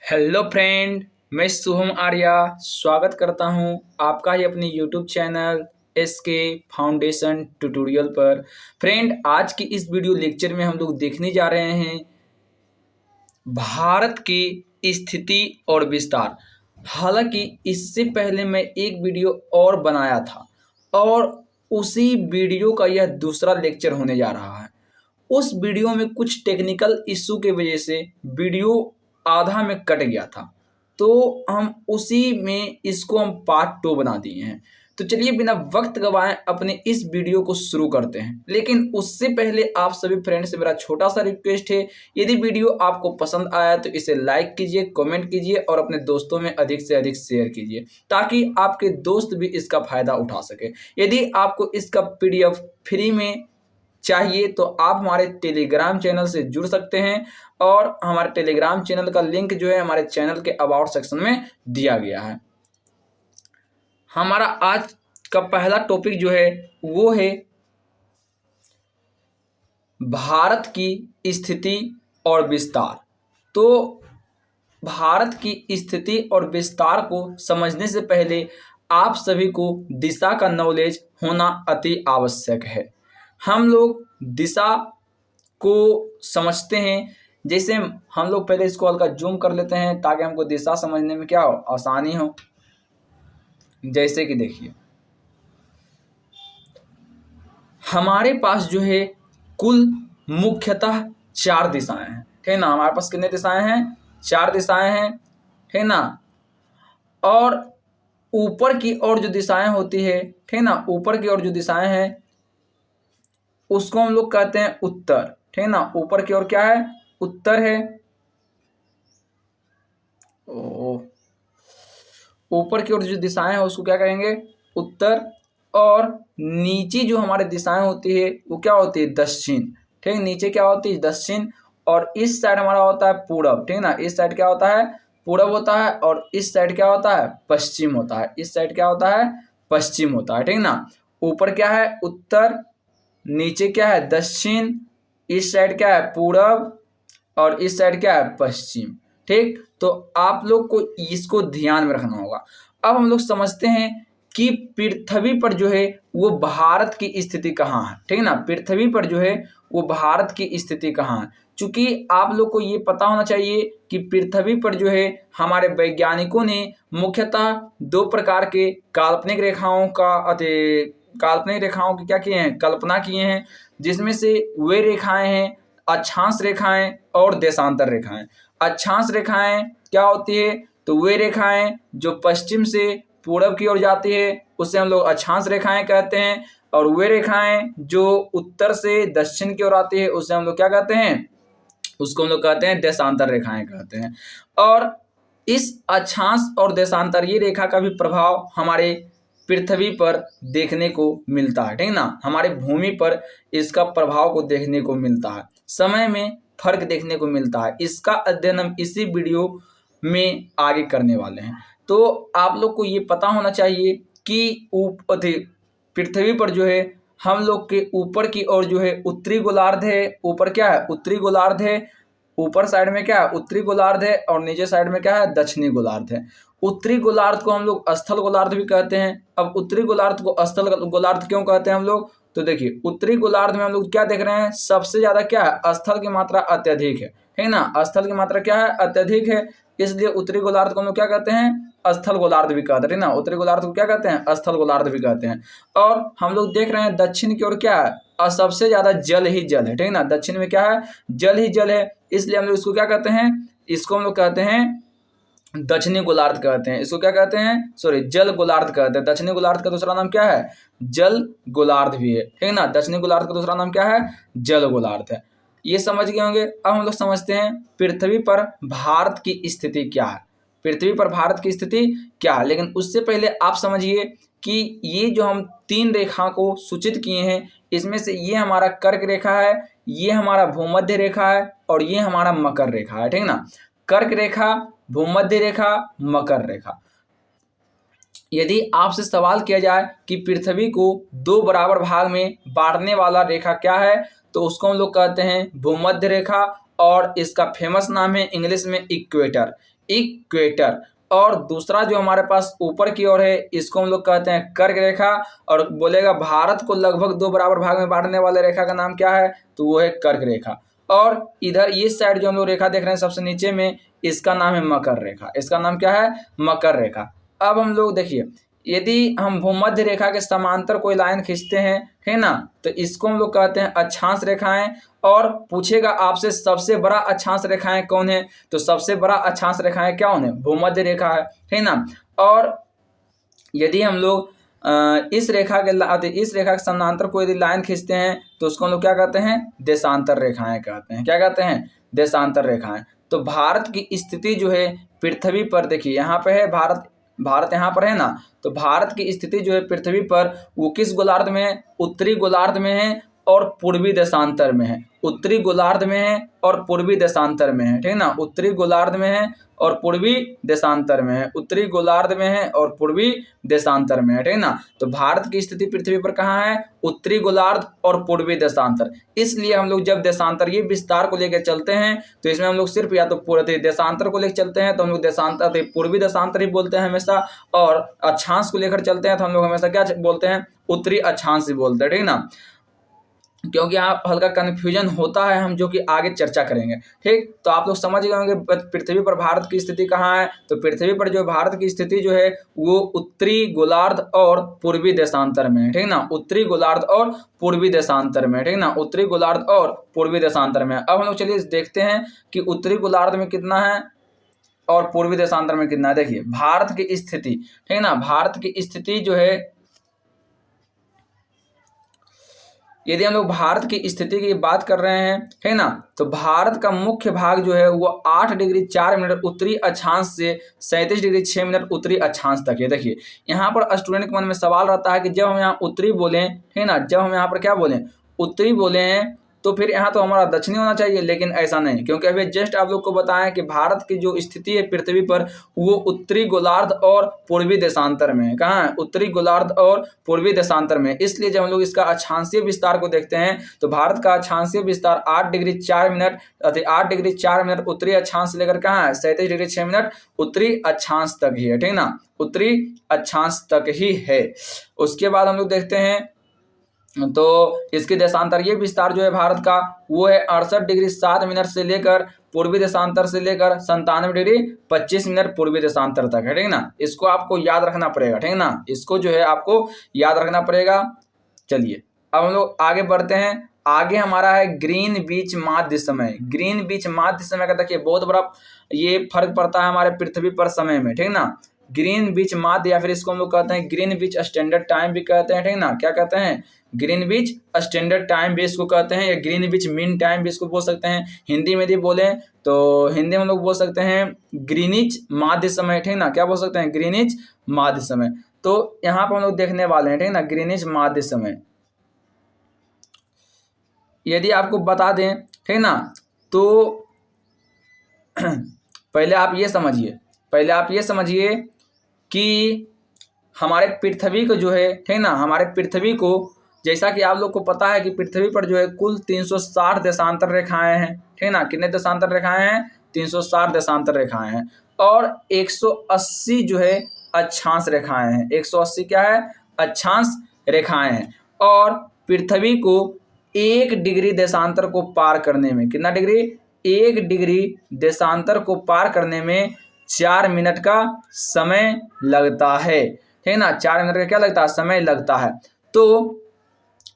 Hello friend, मैं शुभम आर्या स्वागत करता हूं आपका ही अपने YouTube channel SK foundation tutorial पर। फ्रेंड, आज की इस वीडियो लेक्चर में हम लोग देखने जा रहे हैं भारत की स्थिति और विस्तार। हालांकि इससे पहले मैं एक वीडियो और बनाया था और उसी वीडियो का यह दूसरा लेक्चर होने जा रहा है। उस वीडियो में कुछ टेक्निकल इशू की वजह से वीडियो आधा में कट गया था, तो हम उसी में इसको हम पार्ट 2 बना दिए हैं। तो चलिए बिना वक्त गवाएं अपने इस वीडियो को शुरू करते हैं। लेकिन उससे पहले आप सभी फ्रेंड्स से मेरा छोटा सा रिक्वेस्ट है, यदि वीडियो आपको पसंद आया तो इसे लाइक कीजिए, कमेंट कीजिए और अपने दोस्तों में अधिक से अधिक शेयर कीजिए ताकि आपके दोस्त भी इसका फ़ायदा उठा सके। यदि आपको इसका PDF फ्री में चाहिए तो आप हमारे टेलीग्राम चैनल से जुड़ सकते हैं और हमारे टेलीग्राम चैनल का लिंक जो है हमारे चैनल के अबाउट सेक्शन में दिया गया है। हमारा आज का पहला टॉपिक जो है वो है भारत की स्थिति और विस्तार। तो भारत की स्थिति और विस्तार को समझने से पहले आप सभी को दिशा का नॉलेज होना अति आवश्यक है। हम लोग दिशा को समझते हैं, जैसे हम लोग पहले इसको हल्का जूम कर लेते हैं ताकि हमको दिशा समझने में क्या हो, आसानी हो। जैसे कि देखिए हमारे पास जो है कुल मुख्यतः 4 दिशाएं हैं, ठीक है ना। हमारे पास कितने दिशाएं हैं? 4 दिशाएं हैं, ठीक है ना। और ऊपर की ओर जो दिशाएं होती है, ठीक है ना, ऊपर की ओर जो दिशाएं हैं उसको हम लोग कहते हैं उत्तर, ठीक है ना। ऊपर की ओर क्या है? उत्तर है। ऊपर की ओर जो दिशाएं हैं उसको क्या कहेंगे? उत्तर। और नीचे जो हमारे दिशाएं होती है वो क्या होती है? दक्षिण, ठीक है। नीचे क्या होती है? दक्षिण। और इस साइड हमारा होता है पूरब, ठीक है ना। इस साइड क्या होता है? पूरब होता है। और इस साइड क्या होता है? पश्चिम होता है। इस साइड क्या होता है? पश्चिम होता है, ठीक है ना। ऊपर क्या है? उत्तर। नीचे क्या है? दक्षिण। इस साइड क्या है? पूरब। और इस साइड क्या है? पश्चिम। ठीक, तो आप लोग को इसको ध्यान में रखना होगा। अब हम लोग समझते हैं कि पृथ्वी पर जो है वो भारत की स्थिति कहाँ है, ठीक है ना। पृथ्वी पर जो है वो भारत की स्थिति कहाँ है। चूंकि आप लोग को ये पता होना चाहिए कि पृथ्वी पर जो है हमारे वैज्ञानिकों ने मुख्यतः 2 प्रकार के काल्पनिक रेखाओं की क्या किए हैं? कल्पना किए हैं, जिसमें से वे रेखाएं हैं अक्षांश रेखाएं और देशांतर रेखाएं। अक्षांश रेखाएं क्या होती है? तो वे रेखाएं जो पश्चिम से पूरब की ओर जाती है उसे हम लोग अक्षांश रेखाएं कहते हैं। और वे रेखाएं जो उत्तर से दक्षिण की ओर आती है उसे हम लोग क्या कहते हैं? उसको हम लोग कहते हैं देशांतर रेखाएं कहते हैं। और इस अक्षांश और देशांतर ये रेखा का भी प्रभाव हमारे पृथ्वी पर देखने को मिलता है, ठीक है ना। हमारे भूमि पर इसका प्रभाव को देखने को मिलता है, समय में फर्क देखने को मिलता है। इसका अध्ययन हम इसी वीडियो में आगे करने वाले हैं। तो आप लोग को ये पता होना चाहिए कि पृथ्वी पर जो है हम लोग के ऊपर की ओर जो है उत्तरी गोलार्ध है। ऊपर क्या है? उत्तरी गोलार्ध है। ऊपर साइड में क्या है? उत्तरी गोलार्ध है। और नीचे साइड में क्या है? दक्षिणी गोलार्ध है। उत्तरी गोलार्ध को हम लोग स्थल गोलार्ध भी कहते हैं। अब उत्तरी गोलार्ध को स्थल गोलार्ध क्यों कहते हैं हम लोग? तो देखिए उत्तरी गोलार्ध में हम लोग क्या देख रहे हैं? सबसे ज्यादा क्या है? स्थल की मात्रा अत्यधिक है, ठीक है ना। स्थल की मात्रा क्या है? अत्यधिक है। इसलिए उत्तरी गोलार्ध को हम लोग क्या कहते हैं? स्थल गोलार्ध भी कहते हैं ना। उत्तरी गोलार्ध को क्या कहते हैं? स्थल गोलार्ध भी कहते हैं। और हम लोग देख रहे हैं दक्षिण की ओर क्या है? और सबसे ज्यादा जल ही जल है, ठीक है ना। दक्षिण में क्या है? जल ही जल है। इसलिए हम लोग इसको क्या कहते हैं? इसको हम लोग कहते हैं दक्षिणी गोलार्ध कहते हैं। इसको क्या कहते हैं? सॉरी, जल गोलार्ध कहते हैं। दक्षिणी गोलार्ध का दूसरा नाम क्या है? जल गोलार्ध भी है, ठीक है ना। दक्षिणी गोलार्ध का दूसरा नाम क्या है? जल गोलार्ध है। ये समझ गए होंगे। अब हम लोग समझते हैं पृथ्वी पर भारत की स्थिति क्या है। पृथ्वी पर भारत की स्थिति क्या है, लेकिन उससे पहले आप समझिए कि ये जो हम 3 रेखा को सूचित किए हैं, इसमें से ये हमारा कर्क रेखा है, ये हमारा भूमध्य रेखा है और ये हमारा मकर रेखा है, ठीक है ना। कर्क रेखा, भूमध्य रेखा, मकर रेखा। यदि आपसे सवाल किया जाए कि पृथ्वी को 2 बराबर भाग में बांटने वाला रेखा क्या है, तो उसको हम लोग कहते हैं भूमध्य रेखा। और इसका फेमस नाम है इंग्लिश में इक्वेटर। इक्वेटर। और दूसरा जो हमारे पास ऊपर की ओर है इसको हम लोग कहते हैं कर्क रेखा। और बोलेगा भारत को लगभग 2 बराबर भाग में बांटने वाले रेखा का नाम क्या है, तो वो है कर्क रेखा। और इधर इस साइड जो हम लोग रेखा देख रहे हैं सबसे नीचे में, इसका नाम है मकर रेखा। इसका नाम क्या है, मकर रेखा। अब हम लोग देखिए, यदि हम भूमध्य रेखा के समांतर कोई लाइन खींचते हैं, है ना, तो इसको हम लोग कहते हैं अक्षांश रेखाएं। और पूछेगा आपसे सबसे बड़ा अक्षांश रेखाएं कौन है, तो सबसे बड़ा अक्षांश रेखाएं क्या है, भूमध्य रेखा है ना। और यदि हम लोग इस रेखा के समांतर कोई यदि लाइन खींचते हैं तो उसको हम लोग क्या कहते हैं, देशांतर रेखाएं कहते हैं। क्या कहते हैं, देशांतर रेखाएं। तो भारत की स्थिति जो है पृथ्वी पर, देखिए यहाँ पे है भारत यहाँ पर है ना, तो भारत की स्थिति जो है पृथ्वी पर वो किस गोलार्ध में है, उत्तरी गोलार्ध में है और पूर्वी देशांतर में है। उत्तरी गोलार्ध में है और पूर्वी देशांतर में है, ठीक ना। उत्तरी गोलार्ध में है और पूर्वी देशांतर में है। उत्तरी गोलार्ध में है और पूर्वी देशांतर में है, ठीक ना। तो भारत की स्थिति पृथ्वी पर कहाँ है, उत्तरी गोलार्ध और पूर्वी देशांतर। इसलिए हम लोग जब देशांतर ये विस्तार को लेकर चलते हैं तो इसमें हम लोग सिर्फ या तो पूरे देशांतर को लेकर चलते हैं तो हम लोग देशांतर पूर्वी देशांतर ही बोलते हैं हमेशा, और अक्षांश को लेकर चलते हैं तो हम लोग हमेशा क्या बोलते हैं, उत्तरी अक्षांश ही बोलते हैं, ठीक ना। क्योंकि यहाँ हल्का कन्फ्यूजन होता है, हम जो कि आगे चर्चा करेंगे, ठीक। तो आप लोग समझ गए होंगे पृथ्वी पर भारत की स्थिति कहाँ है। तो पृथ्वी पर जो भारत की स्थिति जो है वो उत्तरी गोलार्ध और पूर्वी देशांतर में है, ठीक ना। उत्तरी गोलार्ध और पूर्वी देशांतर में, ठीक ना। उत्तरी गोलार्ध और पूर्वी देशांतर में। अब हम लोग चलिए देखते हैं कि उत्तरी गोलार्ध में कितना है और पूर्वी देशांतर में कितना है। देखिए भारत की स्थिति, ठीक ना, भारत की स्थिति जो है, यदि हम लोग भारत की स्थिति की बात कर रहे हैं, है ना, तो भारत का मुख्य भाग जो है वो 8 डिग्री 4 मिनट उत्तरी अक्षांश से 37 डिग्री 6 मिनट उत्तरी अक्षांश तक है। देखिए यहाँ पर स्टूडेंट के मन में सवाल रहता है कि जब हम यहाँ उत्तरी बोलें, है ना, जब हम यहाँ पर क्या बोलें, उत्तरी बोले हैं, तो फिर यहाँ तो हमारा दक्षिणी होना चाहिए, लेकिन ऐसा नहीं, क्योंकि अभी जस्ट आप लोग को बताएं कि भारत की जो स्थिति है पृथ्वी पर वो उत्तरी गोलार्ध और पूर्वी देशांतर में है। कहाँ है, उत्तरी गोलार्ध और पूर्वी देशांतर में। इसलिए जब हम लोग इसका अक्षांशीय विस्तार को देखते हैं तो भारत का अक्षांशीय विस्तार 8 डिग्री 4 मिनट 8 डिग्री 4 मिनट उत्तरी अक्षांश से लेकर कहाँ है, 37 डिग्री 6 मिनट उत्तरी अक्षांश तक ही है, ठीक ना, उत्तरी अक्षांश तक ही है। उसके बाद हम लोग देखते हैं तो इसके देशांतर ये विस्तार जो है भारत का वो है 68 डिग्री 7 मिनट से लेकर पूर्वी देशांतर से लेकर 97 डिग्री 25 मिनट पूर्वी देशांतर तक है, ठीक ना। इसको आपको याद रखना पड़ेगा, ठीक ना, इसको जो है आपको याद रखना पड़ेगा। चलिए अब हम लोग आगे बढ़ते हैं। आगे हमारा है ग्रीनविच माध्य समय। ग्रीनविच माध्य समय का देखिए बहुत बड़ा ये फर्क पड़ता है हमारे पृथ्वी पर समय में, ठीक ना। ग्रीनविच माध्य या फिर इसको हम लोग कहते हैं ग्रीनविच स्टैंडर्ड टाइम भी कहते हैं, ठीक ना। क्या कहते हैं, ग्रीनविच स्टैंडर्ड टाइम भी इसको कहते हैं, या ग्रीनविच मीन टाइम भी इसको बोल सकते हैं। हिंदी में भी बोले तो हिंदी में हम लोग बोल सकते हैं ग्रीनिच माध्य समय, ठीक ना। क्या बोल सकते हैं, ग्रीनिच माध्य समय। तो यहाँ पर हम लोग देखने वाले हैं, ठीक ना, ग्रीनिच माध्य समय। यदि आपको बता दें, ठीक ना, तो पहले आप ये समझिए कि हमारे पृथ्वी को जो है, ठीक ना, हमारे पृथ्वी को जैसा कि आप लोग को पता है कि पृथ्वी पर जो है कुल 360 देशांतर रेखाएं हैं, ठीक ना। कितने देशांतर रेखाएं हैं, 360 देशांतर रेखाएं हैं। और 180 जो है अक्षांश रेखाएं हैं। 180 क्या है, अक्षांश रेखाएं हैं। और पृथ्वी को 1 डिग्री देशांतर को पार करने में, कितना डिग्री, 1 डिग्री देशांतर को पार करने में 4 मिनट का समय लगता है, ठीक ना। 4 मिनट का क्या लगता है, समय लगता है। तो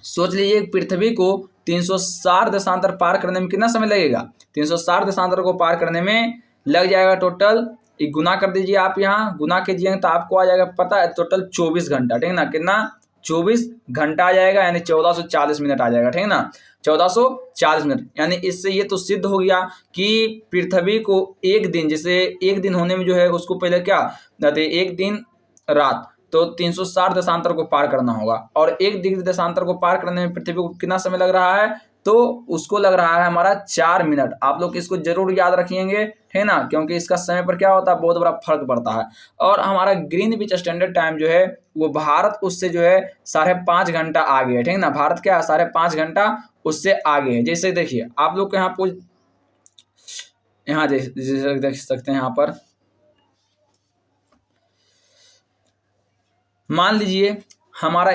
सोच लीजिए पृथ्वी को 360 देशांतर पार करने में कितना समय लगेगा। 360 देशांतर को पार करने में लग जाएगा टोटल, गुना कर दीजिए आप, यहाँ गुना कीजिए तो आपको आ जाएगा पता है टोटल 24 घंटा, ठीक ना। कितना, 24 घंटा आ जाएगा, यानी 1440 मिनट आ जाएगा, ठीक ना, 1440 मिनट। यानी इससे ये तो सिद्ध हो गया कि पृथ्वी को एक दिन, जैसे एक दिन होने में जो है उसको पहले क्या, एक दिन रात, तो 360 देशांतर को पार करना होगा। और 1 डिग्री देशांतर को पार करने में पृथ्वी को कितना समय लग रहा है, तो उसको लग रहा है हमारा 4 मिनट। आप लोग इसको जरूर याद रखिएंगे, है ना, क्योंकि इसका समय पर क्या होता है, बहुत बड़ा फर्क पड़ता है। और हमारा ग्रीनविच स्टैंडर्ड टाइम जो है वो भारत उससे जो है 5.5 घंटा आगे है, ठीक ना। भारत क्या है, 5.5 घंटा उससे आगे है। जैसे देखिए आप लोग को यहाँ देख सकते हैं, यहाँ पर मान लीजिए हमारा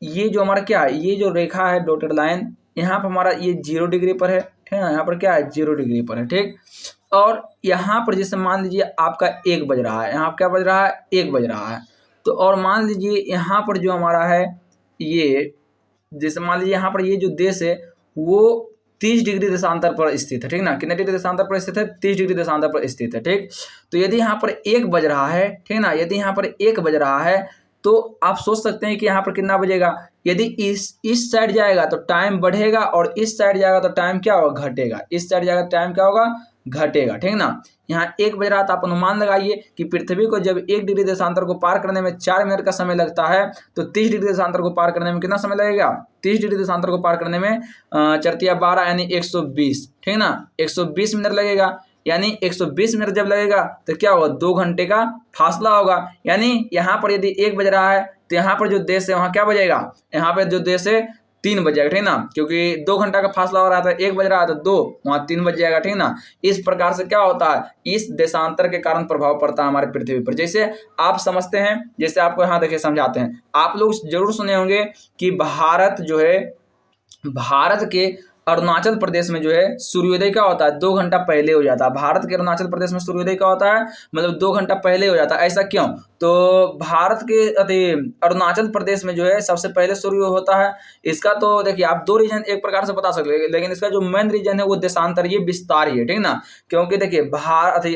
ये जो हमारा क्या है, ये जो रेखा है डॉटेड लाइन, यहाँ पर हमारा ये 0 डिग्री पर है, ठीक है, यहाँ पर क्या है 0 डिग्री पर है, ठीक। और यहाँ पर जैसे मान लीजिए आपका 1 बज रहा है, यहाँ क्या बज रहा है 1 बज रहा है। तो और मान लीजिए यहाँ पर जो हमारा है ये, जैसे मान लीजिए यहाँ पर ये जो देश है वो 30 डिग्री देशांतर पर स्थित है, ठीक ना। कितने डिग्री देशांतर पर स्थित है, 30 डिग्री देशांतर पर स्थित है, ठीक। तो यदि यहाँ पर 1 बज रहा है, ठीक ना, यदि यहाँ पर 1 बज रहा है तो आप सोच सकते हैं कि यहाँ पर कितना बजेगा। यदि इस साइड जाएगा तो टाइम बढ़ेगा और इस साइड जाएगा तो टाइम क्या होगा, घटेगा। इस साइड जाएगा तो टाइम क्या होगा, घटेगा, ठीक ना। यहाँ 1 बज रहा था, आप अनुमान लगाइए कि पृथ्वी को जब 1 डिग्री देशांतर को पार करने में 4 मिनट का समय लगता है, तो 30 डिग्री देशांतर को पार करने में कितना समय लगेगा, 30 डिग्री देशांतर को पार करने में 4×12 यानी 120, ठीक ना, 120 मिनट लगेगा। यानी 120 मिनट जब लगेगा तो क्या होगा, 2 घंटे का फासला होगा। यानी यहाँ पर यदि 1 बज रहा है तो यहाँ पर जो देश है वहाँ क्या बजेगा, यहाँ पर जो देश है 3 बज जाएगा, ठीक ना, क्योंकि 2 घंटा का फासला हो रहा था, 1 बज रहा है तो 2, वहाँ 3 बज जाएगा, ठीक ना। इस प्रकार से क्या होता है, इस देशांतर के कारण प्रभाव पड़ता है हमारे पृथ्वी पर। जैसे आप समझते हैं, जैसे आपको यहाँ देखिए समझाते हैं, आप लोग जरूर सुने होंगे कि भारत जो है, भारत के अरुणाचल प्रदेश में जो है सूर्योदय क्या होता है, 2 घंटा पहले हो जाता है। भारत के अरुणाचल प्रदेश में सूर्योदय क्या होता है, मतलब 2 घंटा पहले हो जाता है। ऐसा क्यों, तो भारत के अरुणाचल प्रदेश में जो है सबसे पहले सूर्य होता है। इसका तो देखिए आप 2 रीजन एक प्रकार से बता सकते हैं, लेकिन इसका जो मेन रीजन है वो देशांतर, ये विस्तार ही है, ठीक ना। क्योंकि देखिए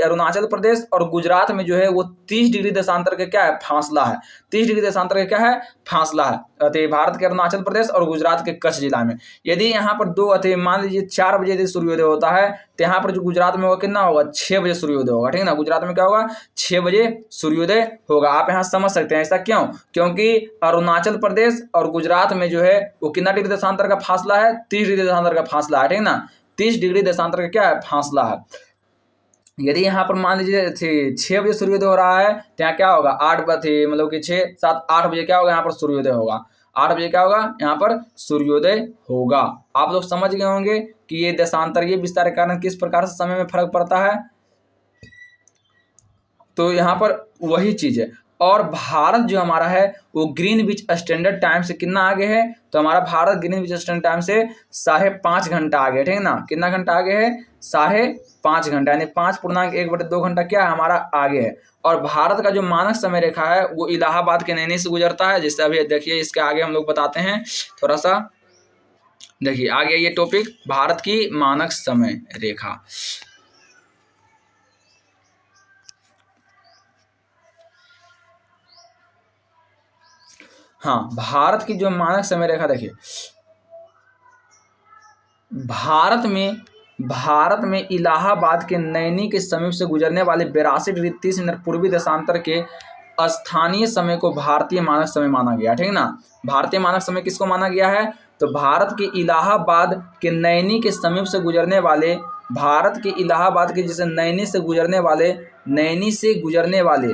अरुणाचल प्रदेश और गुजरात में जो है वो 30 डिग्री देशांतर का क्या है, फासला है। 30 डिग्री देशांतर का क्या है, फासला है भारत के अरुणाचल प्रदेश और गुजरात के कच्छ जिला में। यदि यहाँ पर मान लीजिए 4 बजे यदि सूर्योदय होता है तो यहाँ पर जो गुजरात में होगा कितना होगा, 6 बजे सूर्योदय होगा, ठीक ना। गुजरात में क्या होगा, 6 बजे सूर्योदय होगा। आप यहाँ समझ सकते हैं ऐसा क्यों, क्योंकि अरुणाचल प्रदेश और गुजरात में जो है वो कितना डिग्री देशांतर का फासला है, 30 डिग्री देशांतर का फासला है, ठीक ना। 30 डिग्री देशांतर का क्या है, फासला है। यदि यहाँ पर मान लीजिए 6 बजे सूर्योदय हो रहा है तो यहाँ क्या होगा, 8 बजे, मतलब कि 6, 7, 8 बजे क्या होगा, यहाँ पर सूर्योदय होगा। 8 बजे क्या होगा, यहाँ पर सूर्योदय होगा। आप लोग समझ गए होंगे कि ये देशांतर, ये विस्तार के कारण किस प्रकार से समय में फर्क पड़ता है। तो यहाँ पर वही चीज है। और भारत जो हमारा है वो ग्रीनविच स्टैंडर्ड टाइम से कितना आगे है, तो हमारा भारत ग्रीनविच स्टैंडर्ड टाइम से 5.5 घंटा आगे है, ठीक है ना। कितना घंटा आगे है, 5.5 घंटा, यानी 5.1/2 घंटा क्या है, हमारा आगे है। और भारत का जो मानक समय रेखा है वो इलाहाबाद के नैनी से गुजरता है। जैसे अभी देखिए इसके आगे हम लोग बताते हैं थोड़ा सा, देखिए आगे ये टॉपिक भारत की मानक समय रेखा। हाँ, भारत की जो मानक समय रेखा देखिए, भारत में इलाहाबाद के नैनी के समीप से गुजरने वाले 82 डिग्री 30 मिनट पूर्वी देशांतर के स्थानीय समय को भारतीय मानक समय माना गया, ठीक ना। भारतीय मानक समय किसको माना गया है, तो भारत के इलाहाबाद के नैनी के समीप से गुजरने वाले, भारत के इलाहाबाद के जैसे नैनी से गुजरने वाले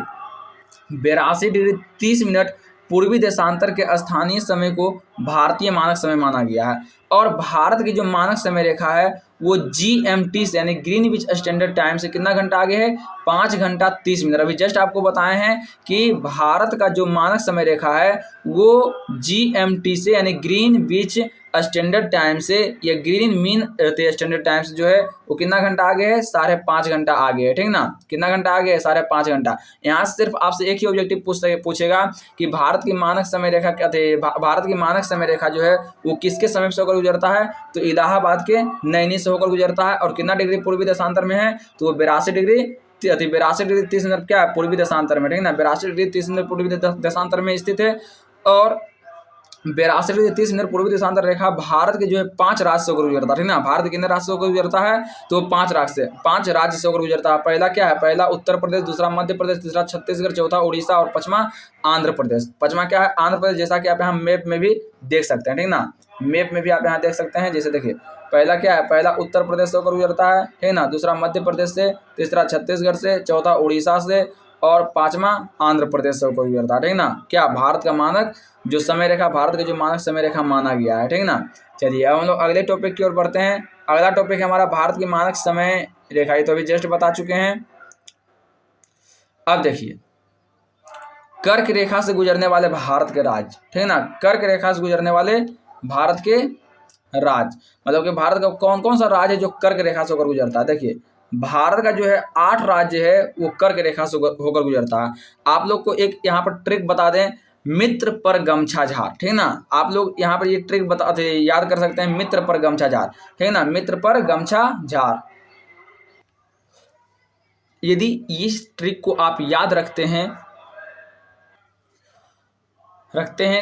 82 डिग्री 30 मिनट पूर्वी देशांतर के स्थानीय समय को भारतीय मानक समय माना गया है। और भारत की जो मानक समय रेखा है वो GMT से यानी ग्रीनविच स्टैंडर्ड टाइम से कितना घंटा आगे है, 5 घंटा 30 मिनट। अभी जस्ट आपको बताए हैं कि भारत का जो मानक समय रेखा है वो GMT से यानी ग्रीनविच स्टैंडर्ड टाइम से या ग्रीन मीन स्टैंडर्ड टाइम से जो है वो कितना घंटा आगे है, 5.5 घंटा आगे है, ठीक ना। कितना घंटा आगे है, 5.5 घंटा। यहाँ सिर्फ आपसे एक ही ऑब्जेक्टिव पूछेगा कि भारत की मानक समय रेखा क्या थे, भारत की मानक समय रेखा जो है वो किसके समीप से होकर गुजरता है, तो इलाहाबाद के नैनी से होकर गुजरता है। और कितना डिग्री पूर्वी देशांतर में है, तो वो 82 डिग्री 30 मिनट क्या है, पूर्वी देशांतर में, ठीक ना। 82 डिग्री 30 मिनट पूर्वी देशांतर में स्थित है। और 82 डिग्री 30 मिनट पूर्वी देशांतर रेखा भारत के जो है 5 राज्य से होकर गुजरता है, ठीक ना। भारत कितने राज्य से होकर गुजरता है, तो 5 राज्य से होकर गुजरता है। पहला क्या है, पहला उत्तर प्रदेश, दूसरा मध्य प्रदेश, तीसरा छत्तीसगढ़, चौथा उड़ीसा और पांचवा आंध्र प्रदेश। पांचवा क्या है, आंध्र प्रदेश, जैसा कि आप यहाँ मैप में भी देख सकते हैं, ठीक ना। मैप में भी आप यहाँ देख सकते हैं। जैसे देखिए पहला क्या है, पहला उत्तर प्रदेश से होकर गुजरता है, ठीक ना। दूसरा मध्य प्रदेश से, तीसरा छत्तीसगढ़ से, चौथा उड़ीसा से और पांचवा आंध्र प्रदेश से होकर गुजरता है, ठीक ना। क्या भारत का मानक जो समय रेखा, भारत के जो मानक समय रेखा माना गया है, ठीक ना। चलिए अब हम लोग अगले टॉपिक की ओर बढ़ते हैं। अगला टॉपिक है हमारा भारत की मानक समय रेखा, ये तो अभी जस्ट बता चुके हैं। अब देखिए कर्क रेखा से गुजरने वाले भारत के राज्य, ठीक है ना, कर्क रेखा से गुजरने वाले भारत के राज्य, मतलब कि भारत का कौन कौन सा राज्य है जो कर्क रेखा से होकर गुजरता है। देखिए भारत का जो है 8 राज्य है वो कर्क रेखा से होकर गुजरता है। आप लोग को एक यहाँ पर ट्रिक बता दें, मित्र पर गमछा झार, ठीक है ना, आप लोग यहाँ पर ये ट्रिक बताते याद कर सकते हैं, मित्र पर गमछा झार, ठीक है ना, मित्र पर गमछा झार। यदि इस ट्रिक को आप याद रखते हैं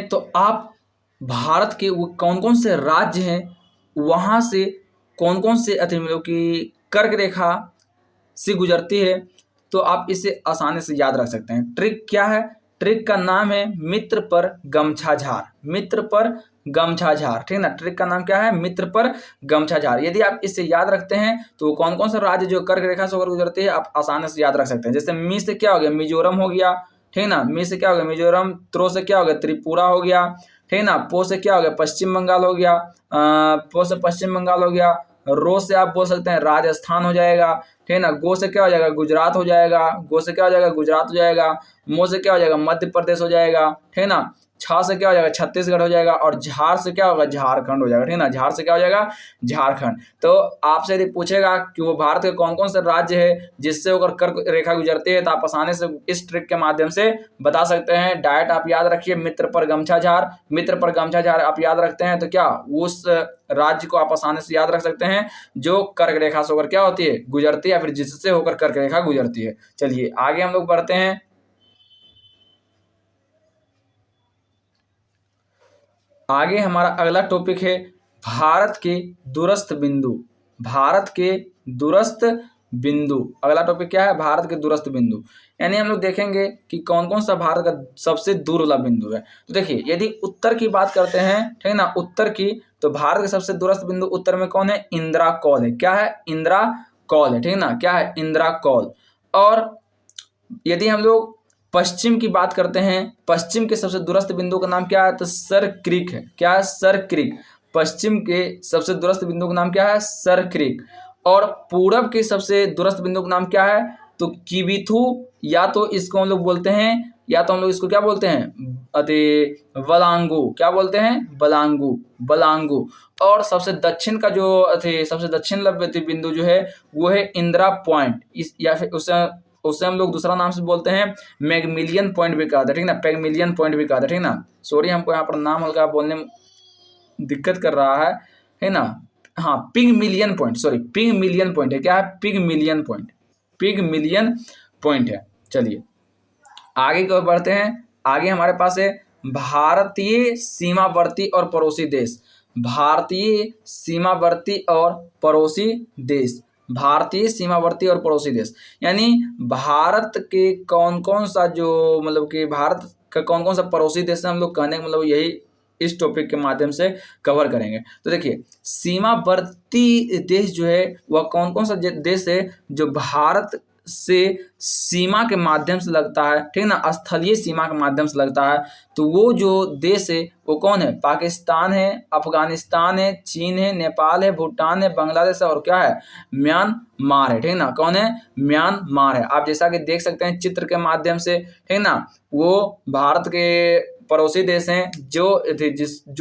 तो आप भारत के वो कौन कौन से राज्य हैं वहाँ से कौन कौन से मतलब कि कर्क रेखा से गुजरती है, तो आप इसे आसानी से याद रख सकते हैं। ट्रिक क्या है? ट्रिक का नाम है मित्र पर गमछा झार, मित्र पर गमछा झार, ठीक है ना। ट्रिक का नाम क्या है? मित्र पर गमछा झार। यदि आप इसे याद रखते हैं तो कौन कौन सा राज्य जो कर्क रेखा से होकर गुजरती है आप आसानी से याद रख सकते हैं। जैसे मी से क्या हो गया? मिजोरम हो गया, ठीक है ना, मी से क्या हो गया? मिजोरम। त्रो से क्या हो गया? त्रिपुरा हो गया, ठीक है ना। पो से क्या हो गया? पश्चिम बंगाल हो गया, पो से पश्चिम बंगाल हो गया। रो से आप बोल सकते हैं राजस्थान हो जाएगा, ठीक है ना। गो से क्या हो जाएगा? गुजरात हो जाएगा, गो से क्या हो जाएगा? गुजरात हो जाएगा। मो से क्या हो जाएगा? मध्य प्रदेश हो जाएगा, ठीक है ना। छा से क्या हो जाएगा? छत्तीसगढ़ हो जाएगा। और झार से क्या होगा? झारखंड हो जाएगा, ठीक है ना। झार से क्या हो जाएगा? झारखंड। तो आपसे यदि पूछेगा कि वो भारत के कौन कौन से राज्य है जिससे होकर कर्क रेखा गुजरती है, तो आप आसानी से इस ट्रिक के माध्यम से बता सकते हैं। डायरेक्ट आप याद रखिए, मित्र पर गमछा झार, मित्र पर गमछा झार आप याद रखते हैं तो क्या उस राज्य को आप आसानी से याद रख सकते हैं जो कर्क रेखा से होकर क्या होती है? गुजरती है, या फिर जिससे होकर कर्क रेखा गुजरती है। चलिए आगे हम लोग बढ़ते हैं। आगे हमारा अगला टॉपिक है भारत के दूरस्थ बिंदु, भारत के दूरस्थ बिंदु। अगला टॉपिक क्या है? भारत के दूरस्थ बिंदु। यानी हम लोग देखेंगे कि कौन कौन सा भारत का सबसे दूर वाला बिंदु है। तो देखिए यदि उत्तर की बात करते हैं, ठीक है ना, उत्तर की, तो भारत के सबसे दूरस्थ बिंदु उत्तर में कौन है? इंदिरा कौल है। क्या है? इंदिरा कौल है, ठीक है ना। क्या है? इंदिरा कौल। और यदि हम लोग पश्चिम की बात करते हैं, पश्चिम के सबसे दूरस्थ बिंदु का नाम क्या है? तो सर क्रीक है। क्या है? Sir creek. पश्चिम के सबसे दूरस्थ बिंदु का नाम क्या है? Sir creek. और पूरब के सबसे दूरस्थ बिंदु का नाम क्या है? तो किबिथु, या तो इसको हम लोग बोलते हैं, या तो हम लोग इसको क्या बोलते हैं? बलांगू। क्या बोलते हैं? बलांगू, बलांगू। और सबसे दक्षिण का जो सबसे दक्षिण बिंदु जो है वो है इंदिरा पॉइंट, इस या फिर उससे हम लोग दूसरा नाम से बोलते हैं मैक्मिलियन पॉइंट भी कहते हैं, ठीक है ना। पैगमिलियन पॉइंट भी कहते हैं, ठीक है ना। सॉरी हमको यहाँ पर नाम हल्का बोलने में दिक्कत कर रहा है ना। हाँ, पिगमिलियन पॉइंट, सॉरी पिगमिलियन पॉइंट है। क्या है? पिगमिलियन पॉइंट, पिगमिलियन पॉइंट है। चलिए आगे की ओर बढ़ते हैं। आगे हमारे पास है भारतीय सीमावर्ती और पड़ोसी देश, भारतीय सीमावर्ती और पड़ोसी देश, भारतीय सीमावर्ती और पड़ोसी देश। यानी भारत के कौन कौन सा जो मतलब कि भारत का कौन कौन सा पड़ोसी देश है, हम लोग कहने का मतलब यही इस टॉपिक के माध्यम से कवर करेंगे। तो देखिए सीमावर्ती देश जो है वह कौन कौन सा देश है जो भारत से सीमा के माध्यम से लगता है, ठीक है ना, स्थलीय सीमा के माध्यम से लगता है। तो वो जो देश है वो कौन है? पाकिस्तान है, अफगानिस्तान है, चीन है, नेपाल है, भूटान है, बांग्लादेश है, और क्या है? म्यांमार है, ठीक है ना। कौन है? म्यांमार है। आप जैसा कि देख सकते हैं चित्र के माध्यम से, ठीक है ना, वो भारत के पड़ोसी देश हैं जो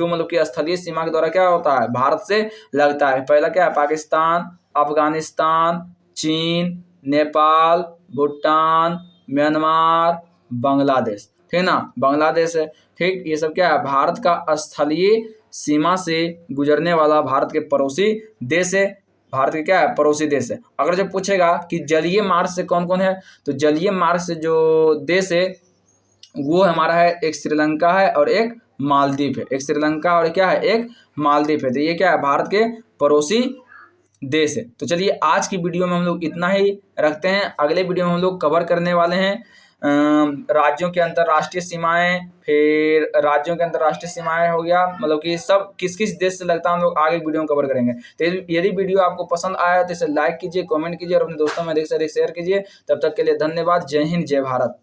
मतलब कि स्थलीय सीमा के द्वारा क्या होता है? भारत से लगता है। पहला क्या है? पाकिस्तान, अफगानिस्तान, चीन, नेपाल, भूटान, म्यांमार, बांग्लादेश, ठीक है ना, बांग्लादेश है। ठीक, ये सब क्या है? भारत का स्थलीय सीमा से गुजरने वाला भारत के पड़ोसी देश है। भारत के क्या है? पड़ोसी देश है। अगर जब पूछेगा कि जलीय मार्ग से कौन कौन है, तो जलीय मार्ग से जो देश है वो हमारा है, एक श्रीलंका है और एक मालदीव है। एक श्रीलंका और क्या है? एक मालदीव है। तो ये क्या है? भारत के पड़ोसी देश है। तो चलिए आज की वीडियो में हम लोग इतना ही रखते हैं। अगले वीडियो में हम लोग कवर करने वाले हैं राज्यों के अंतर्राष्ट्रीय सीमाएं, फिर राज्यों के अंतर्राष्ट्रीय सीमाएं हो गया, मतलब कि सब किस किस देश से लगता है हम लोग आगे वीडियो में कवर करेंगे। तो यदि वीडियो आपको पसंद आया तो इसे लाइक कीजिए, कमेंट कीजिए और अपने दोस्तों में अधिक से अधिक शेयर कीजिए। तब तक के लिए धन्यवाद। जय हिंद, जय भारत।